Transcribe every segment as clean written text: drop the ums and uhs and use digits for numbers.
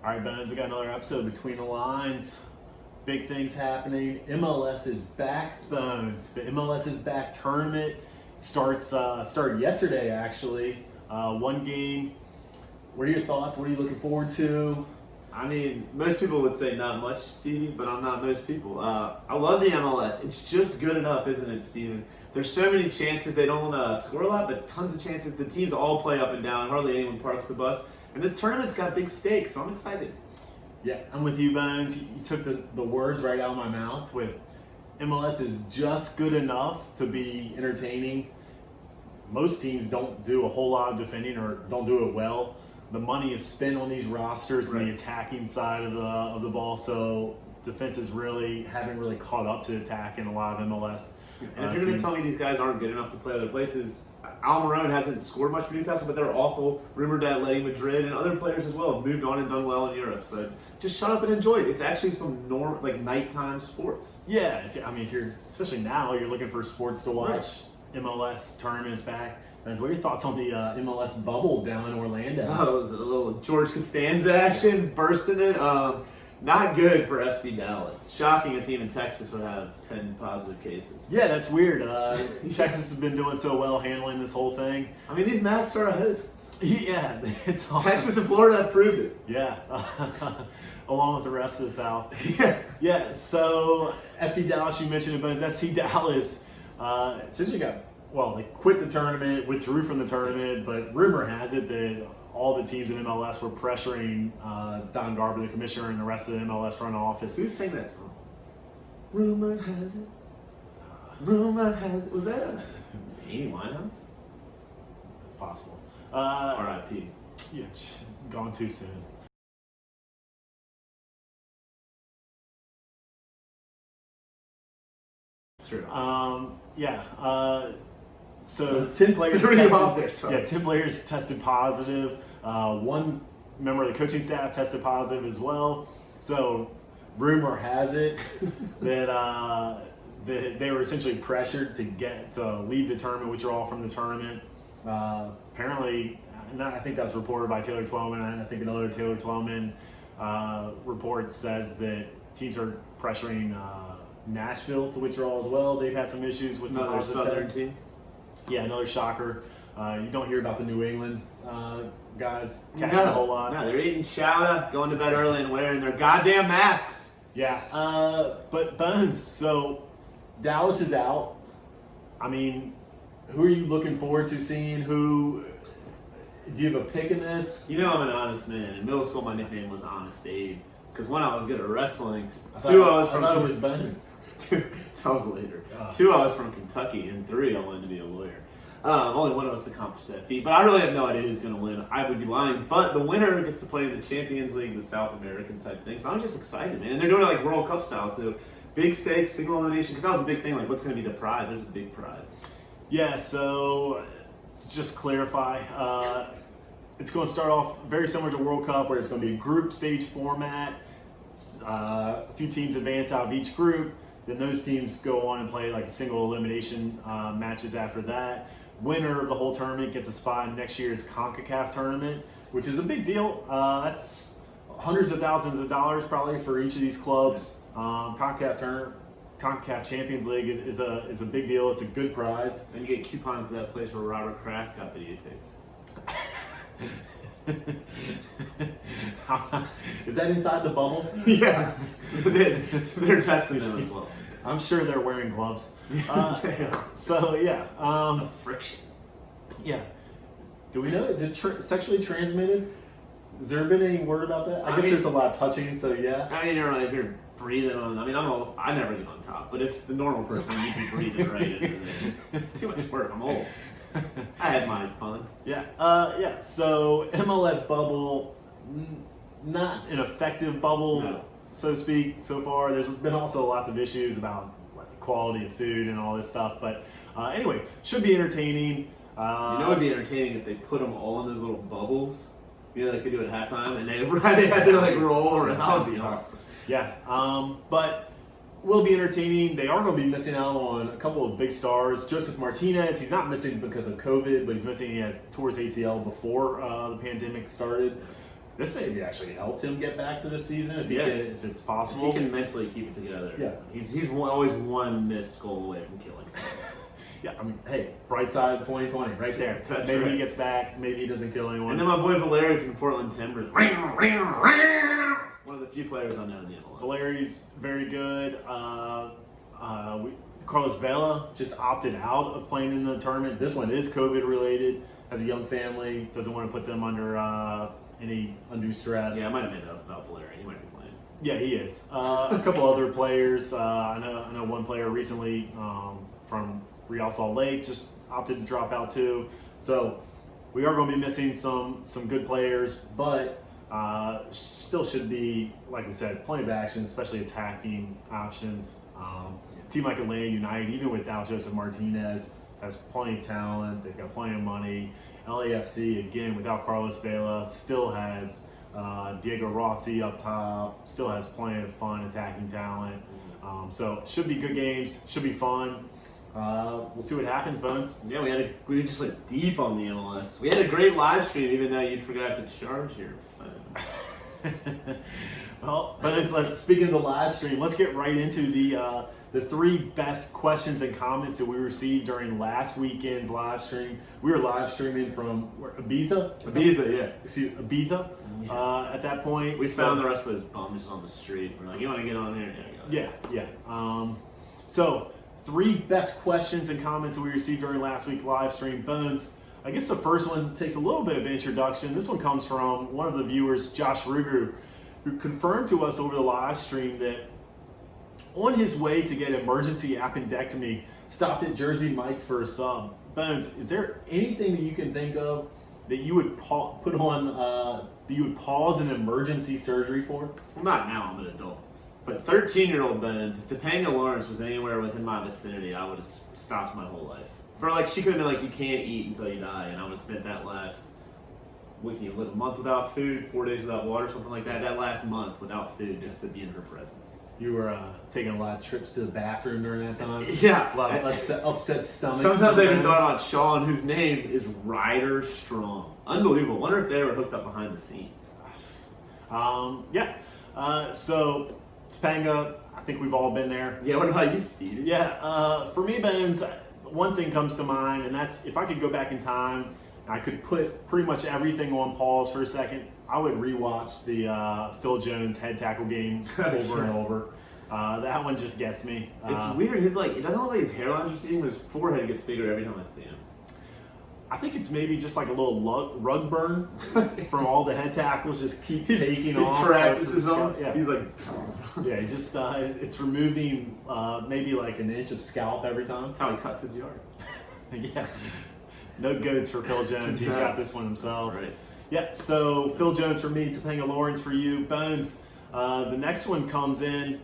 All right, Bones, we got another episode Between the Lines. Big things happening. MLS is back, Bones. The MLS is back tournament started yesterday, actually. One game. What are your thoughts? What are you looking forward to? I mean, most people would say not much, Stevie, but I'm not most people. I love the MLS. It's just good enough, isn't it, Steven? There's so many chances. They don't score a lot, but tons of chances. The teams all play up and down. Hardly anyone parks the bus. And this tournament's got big stakes, so I'm excited. Yeah, I'm with you, Bones. You took the words right out of my mouth with MLS is just good enough to be entertaining. Most teams don't do a whole lot of defending or don't do it well. The money is spent on these rosters and the attacking side of the ball, so defenses haven't really caught up to attack in a lot of MLS. And if you're going to tell me these guys aren't good enough to play other places, Almiron hasn't scored much for Newcastle, but they're awful. Rumored that Atleti Madrid and other players as well have moved on and done well in Europe. So just shut up and enjoy it. It's actually some nighttime sports. Yeah, if you're especially now, you're looking for sports to watch. Right. MLS tournament is back. What are your thoughts on the MLS bubble down in Orlando? Oh, it was a little George Costanza action, bursting it. Not good for FC Dallas. Shocking a team in Texas would have 10 positive cases. Yeah, that's weird. Texas has been doing so well handling this whole thing. I mean, these masks are a hose. Yeah, it's awesome. Texas and Florida have proved it. Yeah, along with the rest of the South. Yeah. Yeah, so FC Dallas, you mentioned it, but FC Dallas essentially they quit the tournament, withdrew from the tournament, but rumor has it that all the teams in MLS were pressuring Don Garber, the commissioner, and the rest of the MLS front office. Who sang that song? Rumor has it. Rumor has it. Was that Amy Winehouse? It's possible. R.I.P. Yeah, gone too soon. True. So 10 players. 10 players tested positive. One member of the coaching staff tested positive as well. So rumor has it that they were essentially pressured to leave the tournament, withdraw from the tournament. Apparently, and I think that's reported by Taylor Twellman. And I think another Taylor Twellman report says that teams are pressuring Nashville to withdraw as well. They've had some issues with some another Southern team. Yeah, another shocker. You don't hear about the New England guys catching a whole lot. No, they're eating chowder, going to bed early, and wearing their goddamn masks. Yeah, but Bones, so Dallas is out. I mean, who are you looking forward to seeing? Do you have a pick in this? You know I'm an honest man. In middle school, my nickname was Honest Abe. Because one, I was good at wrestling. I thought it was Bones. That was later. 2, I was from Kentucky, and 3, I wanted to be a lawyer. Only one of us accomplished that feat, but I really have no idea who's going to win. I would be lying, but the winner gets to play in the Champions League, the South American type thing. So I'm just excited, man. And they're doing it like World Cup style, so big stakes, single elimination. Because that was a big thing. Like, what's going to be the prize? There's a big prize. Yeah. So to just clarify, it's going to start off very similar to World Cup, where it's going to be a group stage format. A few teams advance out of each group. Then those teams go on and play like single elimination matches after that. Winner of the whole tournament gets a spot in next year's CONCACAF tournament, which is a big deal. That's hundreds of thousands of dollars probably for each of these clubs. CONCACAF Champions League is a big deal. It's a good prize. And you get coupons to that place where Robert Kraft got videotaped. Is that inside the bubble? Yeah. They're testing them as well. I'm sure they're wearing gloves. The friction. Yeah. Do we know? Is it sexually transmitted? Has there been any word about that? I guess there's a lot of touching, so yeah. I mean, if you're breathing on, I never get on top, but if the normal person, you'd be breathing right into it. It's too much work. I'm old. I had my fun. Yeah. So MLS bubble, not an effective bubble, so to speak, so far. There's been also lots of issues about quality of food and all this stuff. But anyways, should be entertaining. It would be entertaining if they put them all in those little bubbles. Like they do at halftime, and they had to roll around. That would be awesome. Yeah. But will be entertaining. They are going to be missing out on a couple of big stars. Joseph Martinez, he's not missing because of COVID, but he's missing. He has tore his ACL before the pandemic started. this maybe actually helped him get back for this season if if it's If possible. he can mentally keep it together. Yeah. He's always one missed goal away from killing someone. Yeah, I mean, hey, bright side of 2020, right there. That's maybe right. he gets back. Maybe he doesn't kill anyone. And then my boy Valeri from the Portland Timbers. One of the few players I know in the MLS. Valeri's very good. Carlos Vela just opted out of playing in the tournament. This one is COVID related. Has a young family. Doesn't want to put them under any undue stress. Yeah, I might have made that up about Valeri. He might be playing. Yeah, he is. A couple other players. I know one player recently from Real Salt Lake just opted to drop out too. So we are going to be missing some good players, but still should be, like we said, plenty of action, especially attacking options. A team like Atlanta United, even without Joseph Martinez, has plenty of talent. They've got plenty of money. LAFC, again, without Carlos Vela, still has Diego Rossi up top, still has plenty of fun attacking talent. So should be good games, should be fun. We'll see what happens, Bones. Yeah, we just went deep on the MLS. We had a great live stream, even though you forgot to charge your phone. Well, Bones, speaking of the live stream, let's get right into the 3 best questions and comments that we received during last weekend's live stream. We were live streaming from Ibiza? Ibiza, yeah. Excuse Ibiza. At that point, We found the rest of those bums on the street. We're like, you want to get on there? Yeah. So 3 best questions and comments that we received during last week's live stream. Bones, I guess the first one takes a little bit of introduction. This one comes from one of the viewers, Josh Ruger, who confirmed to us over the live stream that on his way to get emergency appendectomy, stopped at Jersey Mike's for a sub. Bones, is there anything that you can think of that you would put on, that you would pause an emergency surgery for? Well, not now, I'm an adult. But 13-year-old Bones, if Topanga Lawrence was anywhere within my vicinity, I would have stopped my whole life. She could have been like, you can't eat until you die, and I would have spent that last, what can you live, a month without food, 4 days without water, something like that. That last month without food, just to be in her presence. You were taking a lot of trips to the bathroom during that time? Yeah. A lot of upset stomachs. Sometimes I even thought about Sean, whose name is Ryder Strong. Unbelievable. Wonder if they were hooked up behind the scenes. So, Topanga, I think we've all been there. Yeah, what about you, Steve? Yeah, for me, Bones, one thing comes to mind, and that's if I could go back in time, I could put pretty much everything on pause for a second. I would rewatch the Phil Jones head tackle game over and over. That one just gets me. It's weird. It doesn't look like his hairline's receding, but his forehead gets bigger every time I see him. I think it's maybe just like a little rug burn from all the head tackles just keep taking off. He practices them. Yeah. He's like... Yeah, he just, it's removing maybe like an inch of scalp every time. That's how he cuts his yard. Yeah. No goats for Phil Jones. He's got this one himself. That's right. Yeah, so Phil Jones for me, Topanga Lawrence for you. Bones, the next one comes in,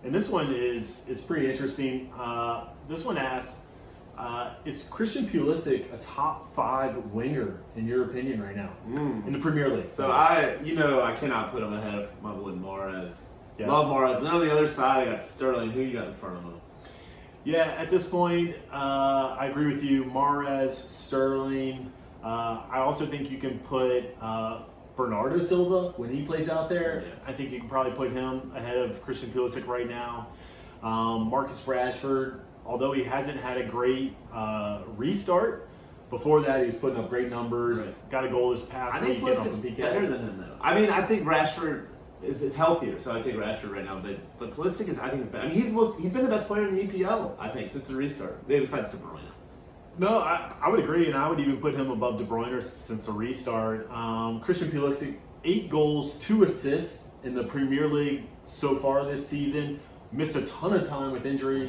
and this one is pretty interesting. This one asks, is Christian Pulisic a top 5 winger in your opinion right now in the Premier League? So I cannot put him ahead of my boy Mahrez. Yeah. Love Mahrez. And then on the other side, I got Sterling. Who you got in front of him? Yeah, at this point, I agree with you. Mahrez, Sterling. I also think you can put Bernardo Silva when he plays out there. Yes. I think you can probably put him ahead of Christian Pulisic right now. Marcus Rashford, although he hasn't had a great restart, before that he was putting up great numbers. Right. Got a goal this past week. I think Pulisic's better than him though. I mean, I think Rashford is healthier, so I take Rashford right now. But Pulisic I think is better. I mean, he's been the best player in the EPL, I think, since the restart. Maybe besides De Bruyne. No, I would agree, and I would even put him above De Bruyne since the restart. Christian Pulisic, 8 goals, 2 assists in the Premier League so far this season. Missed a ton of time with injury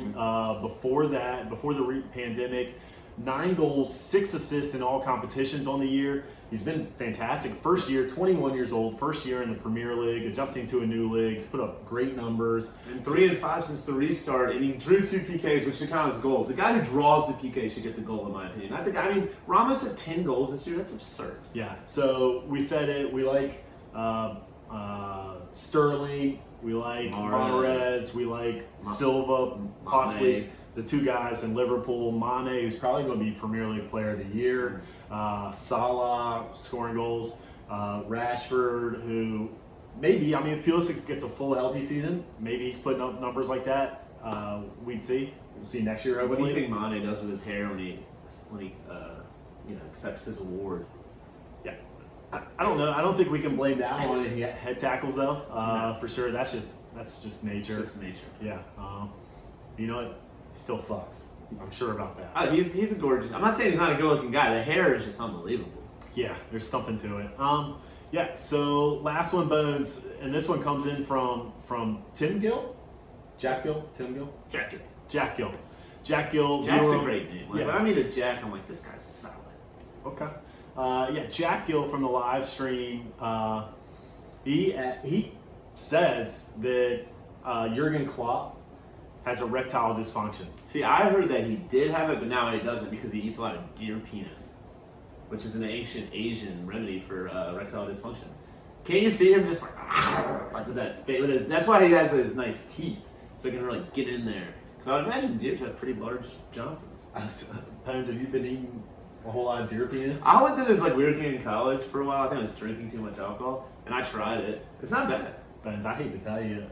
before the pandemic. 9 goals, 6 assists in all competitions on the year. He's been fantastic. First year, 21 years old, first year in the Premier League, adjusting to a new league. He's put up great numbers. And 3 and 5 since the restart, and he drew 2 PKs, which should count as goals. The guy who draws the PK should get the goal, in my opinion. Not the guy. I mean, Ramos has 10 goals this year. That's absurd. Yeah. So we said it. We like Sterling. We like Mahrez. We like Silva, possibly the 2 guys in Liverpool. Mane, who's probably going to be Premier League Player of the Year. Salah scoring goals. Rashford, who maybe, I mean, if Pulisic gets a full healthy season, maybe he's putting up numbers like that. We'd see. We'll see next year. What Hopefully. do you think Mane does with his hair when he accepts his award? Yeah, I don't know. I don't think we can blame that on any head tackles though. No. For sure, that's just nature. It's just nature. Yeah. You know what? He still fucks. I'm sure about that. He's a gorgeous. I'm not saying he's not a good-looking guy. The hair is just unbelievable. Yeah, there's something to it. Yeah. So last one, Bones, and this one comes in from Tim Gill, Jack Gill, Tim Gill, Jack Gill. Jack Gill. Jack Gill. Jack's a great name. Like, Yeah. when I meet a Jack, I'm like, this guy's solid. Okay. Yeah, Jack Gill from the live stream. He says that Jurgen Klopp has erectile dysfunction. See, I heard that he did have it, but now he doesn't because he eats a lot of deer penis, which is an ancient Asian remedy for erectile dysfunction. Can't you see him just like with that face? That's why he has his nice teeth, so he can really get in there. Because I would imagine deers have pretty large Johnsons. Bones, have you been eating a whole lot of deer penis? I went through this like weird thing in college for a while. I think I was drinking too much alcohol, and I tried it. It's not bad. Bones, I hate to tell you,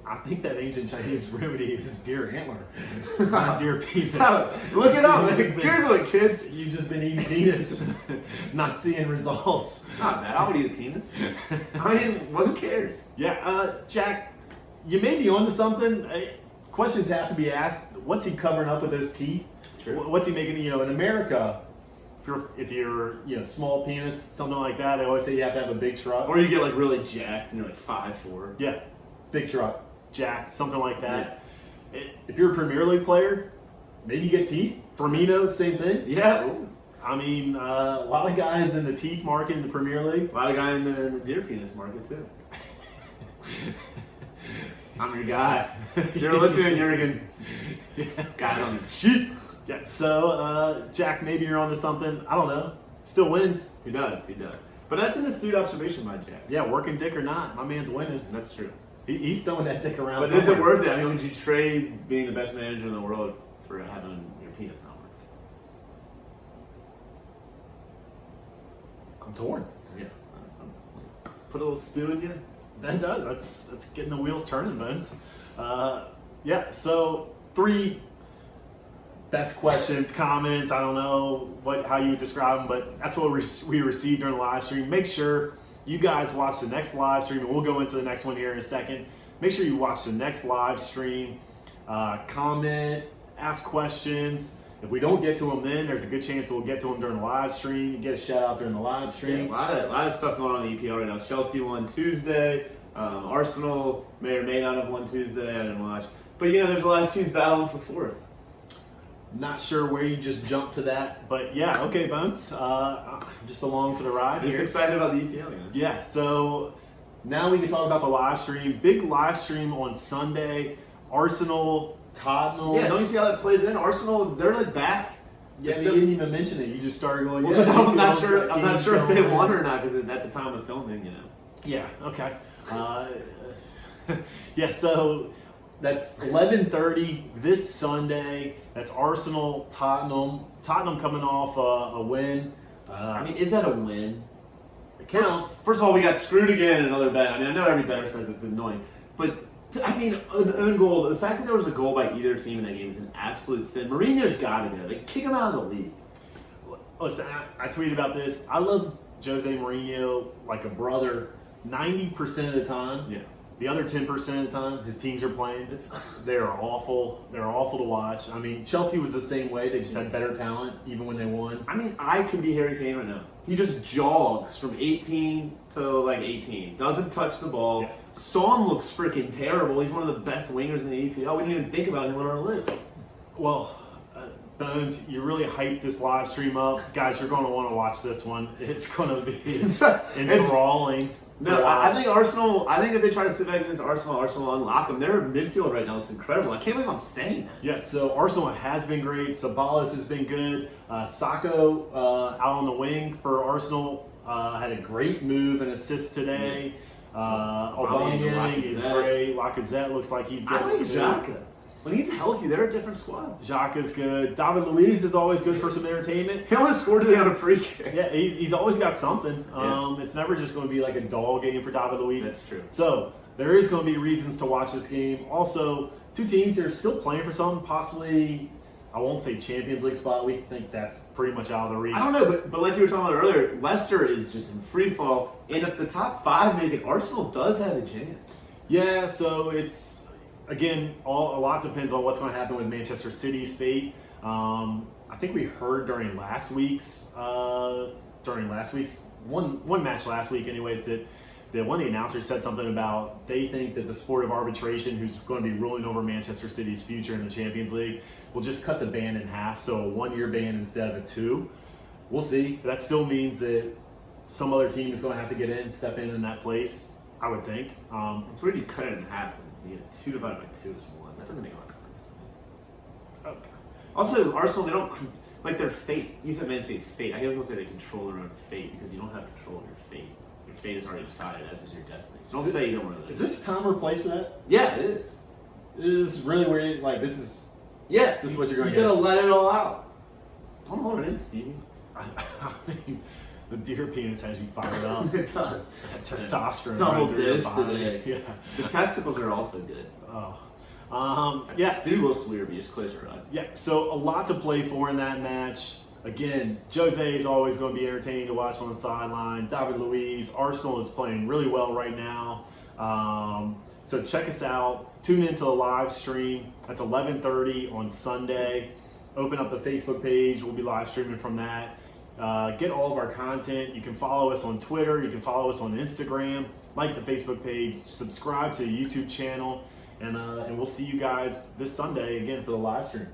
I think that ancient Chinese remedy is deer antler, not deer penis. Look it up, man. You've been- Google it, kids. You've just been eating penis, not seeing results. It's not bad. I would eat a penis. I mean, who cares? Yeah, Jack, you may be onto something. Questions have to be asked. What's he covering up with those teeth? True. What's he making? You know, in America, if you're small penis, something like that, they always say you have to have a big truck. Or you get like really jacked and you're like 5'4". Yeah, big truck, Jack, something like that. Yeah. If you're a Premier League player, maybe you get teeth. Firmino, same thing. Yeah. Ooh. I mean, a lot of guys in the teeth market in the Premier League. A lot of guys in the deer penis market too. I'm your guy. If you're listening, Jurgen, got it on the cheap. Yeah, so, Jack, maybe you're onto something. I don't know. Still wins. He does. But that's an astute observation by Jack. Yeah, working dick or not, my man's winning. That's true. He's throwing that dick around. But is it worth it? I mean, would you trade being the best manager in the world for having your penis not work? I'm torn. Yeah. Put a little stew in you. That does. That's getting the wheels turning, Bones. Yeah, so 3 best questions, comments. I don't know how you would describe them, but that's what we received during the live stream. Make sure you guys watch the next live stream, and we'll go into the next one here in a second. Make sure you watch the next live stream. Comment, ask questions. If we don't get to them then, there's a good chance we'll get to them during the live stream. Get a shout out during the live stream. Yeah, a lot of stuff going on in the EPL right now. Chelsea won Tuesday. Arsenal may or may not have won Tuesday. I didn't watch. But, there's a lot of teams battling for 4th. Not sure where you just jumped to that, but yeah, okay, Bones. Just along for the ride I'm just here. excited about the EPL, Yeah, so now we can talk about the live stream. Big live stream on Sunday. Arsenal, Tottenham. Yeah, don't you see how that plays in? Arsenal, they're like back. Yeah, you didn't even mention it. You just started going. Well, because yeah, I'm not sure if they won or not because at the time of filming, Yeah. Okay. Yeah. So that's 11:30 this Sunday. That's Arsenal, Tottenham. Tottenham coming off a win. I mean, is that a win? It counts. First of all, we got screwed again in another bet. I mean, I know every bettor says it's annoying, but I mean, an own goal. The fact that there was a goal by either team in that game is an absolute sin. Mourinho's got to go. They kick him out of the league. Listen, I tweeted about this. I love Jose Mourinho like a brother 90% of the time. Yeah. The other 10% of the time, his teams are playing. They are awful. They're awful to watch. I mean, Chelsea was the same way. They just had better talent even when they won. I mean, I could be Harry Kane right now. He just jogs from 18 to like 18. Doesn't touch the ball. Yeah. Son looks freaking terrible. He's one of the best wingers in the EPL. We didn't even think about him on our list. Well, Bones, you really hyped this live stream up. Guys, you're going to want to watch this one. It's going to be enthralling. No, I think Arsenal. I think if they try to sit back against Arsenal will unlock them. Their midfield right now looks incredible. I can't believe I'm saying that. Yes, so Arsenal has been great. Sabalos has been good. Sacco out on the wing for Arsenal had a great move and assist today. Aubameyang is great. Lacazette looks like he's I getting like Xhaka. When he's healthy, they're a different squad. Jacques is good. David Luiz is always good for some entertainment. He almost scored today on a free kick. Yeah, he's always got something. Yeah. It's never just going to be like a dull game for David Luiz. That's true. So there is going to be reasons to watch this game. Also, two teams that are still playing for something, possibly, I won't say Champions League spot. We think that's pretty much out of the reach. I don't know, but like you were talking about earlier, Leicester is just in free fall. And if the top 5 make it, Arsenal does have a chance. Yeah, so it's, again, a lot depends on what's going to happen with Manchester City's fate. I think we heard during last week's one match last week, anyways, that one of the announcers said something about they think that the sport of arbitration, who's going to be ruling over Manchester City's future in the Champions League, will just cut the ban in half, so a 1-year ban instead of a 2. We'll see. That still means that some other team is going to have to step in that place, I would think. It's weird you cut it in half. Yeah, 2 divided by 2 is 1. That doesn't make a lot of sense to me. Okay. Also, Arsenal, they don't, like their fate. You said Man City's fate. I hear people say they control their own fate because you don't have control of your fate. Your fate is already decided, as is your destiny. So don't say you don't want to. Is this time or place for that? Yeah, it is. It is really weird. Like, this is what you're going to You get. gotta let it all out. Don't hold it in, Stevie. The deer penis has you fired up. It does. That testosterone. Double running through your dish body. today. Yeah. The testicles are also good. Oh. That Yeah. stew looks weird, but you just close your eyes. Yeah. So a lot to play for in that match. Again, Jose is always going to be entertaining to watch on the sideline. David Luiz, Arsenal is playing really well right now. So check us out. Tune into the live stream. That's 11:30 on Sunday. Open up the Facebook page. We'll be live streaming from that. Get all of our content. You can follow us on Twitter. You can follow us on Instagram. Like the Facebook page. Subscribe to the YouTube channel. And we'll see you guys this Sunday again for the live stream.